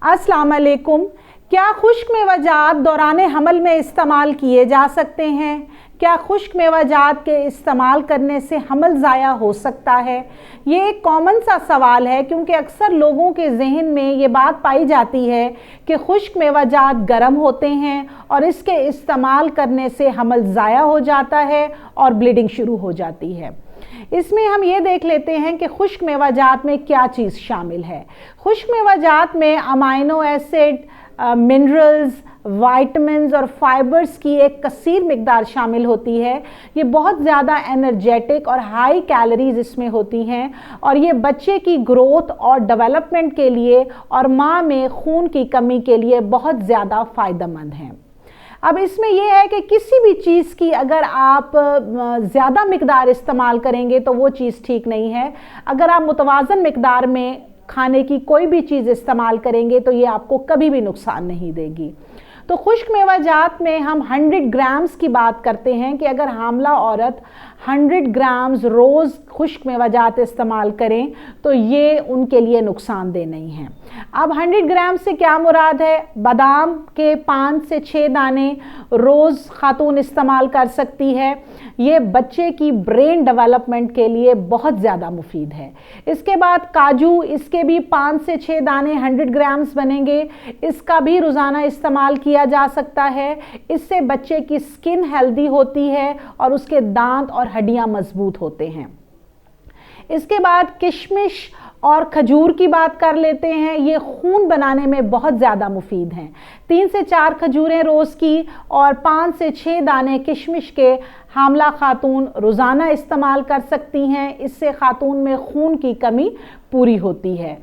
अस्सलाम वालेकुम। क्या खुश्क मेवाजात दौरान हमल में इस्तेमाल किए जा सकते हैं? क्या खुश्क मेवाजात के इस्तेमाल करने से हमल ज़ाया हो सकता है? ये एक कॉमन सा सवाल है क्योंकि अक्सर लोगों के जहन में ये बात पाई जाती है कि खुश्क मेवाजात गर्म होते हैं और इसके इस्तेमाल करने से हमल ज़ाया हो जाता है और ब्लीडिंग शुरू हो जाती है। इसमें हम ये देख लेते हैं कि खुश्क मेवाजात में क्या चीज़ शामिल है। खुश्क मेवाजात में अमाइनो एसिड, मिनरल्स, वाइटमिन्स और फाइबर्स की एक कसीर मिकदार शामिल होती है। ये बहुत ज़्यादा एनर्जेटिक और हाई कैलोरीज इसमें होती हैं और ये बच्चे की ग्रोथ और डेवलपमेंट के लिए और माँ में खून की कमी के लिए बहुत ज़्यादा फ़ायदेमंद हैं। अब इसमें यह है कि किसी भी चीज़ की अगर आप ज़्यादा मिकदार इस्तेमाल करेंगे तो वो चीज़ ठीक नहीं है। अगर आप मुतवाज़न मिकदार में खाने की कोई भी चीज़ इस्तेमाल करेंगे तो ये आपको कभी भी नुकसान नहीं देगी। तो खुश्क मेवाजात में हम 100 ग्राम्स की बात करते हैं कि अगर हामला औरत 100 ग्राम्स रोज़ खुश्क मेवाजात इस्तेमाल करें तो ये उनके लिए नुकसानदेह नहीं है। अब 100 ग्राम से क्या मुराद है? बादाम के 5 से 6 दाने रोज़ खातून इस्तेमाल कर सकती है। ये बच्चे की ब्रेन डेवलपमेंट के लिए बहुत ज़्यादा मुफीद है। इसके बाद काजू, इसके भी 5 से 6 दाने 100 ग्राम्स बनेंगे। इसका भी रोज़ाना इस्तेमाल किया जा सकता है। इससे बच्चे की स्किन हेल्दी होती है और उसके दांत और हड्डियां मजबूत होते हैं। इसके बाद किशमिश और खजूर की बात कर लेते हैं। ये खून बनाने में बहुत ज़्यादा मुफीद हैं। 3 से 4 खजूरें रोज़ की और 5 से 6 दाने किशमिश के हामला खातून रोज़ाना इस्तेमाल कर सकती हैं। इससे खातून में खून की कमी पूरी होती है।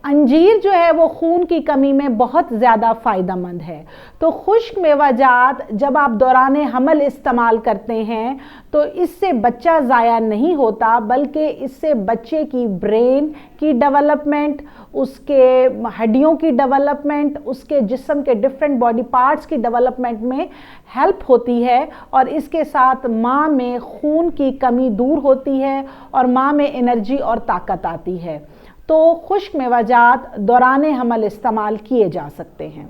अंजीर जो है वो खून की कमी में बहुत ज़्यादा फ़ायदेमंद है। तो खुश्क मेवाजात जब आप दौरान हमल इस्तेमाल करते हैं तो इससे बच्चा ज़ाया नहीं होता, बल्कि इससे बच्चे की ब्रेन की डेवलपमेंट, उसके हड्डियों की डेवलपमेंट, उसके जिस्म के डिफरेंट बॉडी पार्ट्स की डेवलपमेंट में हेल्प होती है और इसके साथ माँ में खून की कमी दूर होती है और माँ में एनर्जी और ताकत आती है। तो खुश्क मेवाजात दौरान हमल इस्तेमाल किए जा सकते हैं।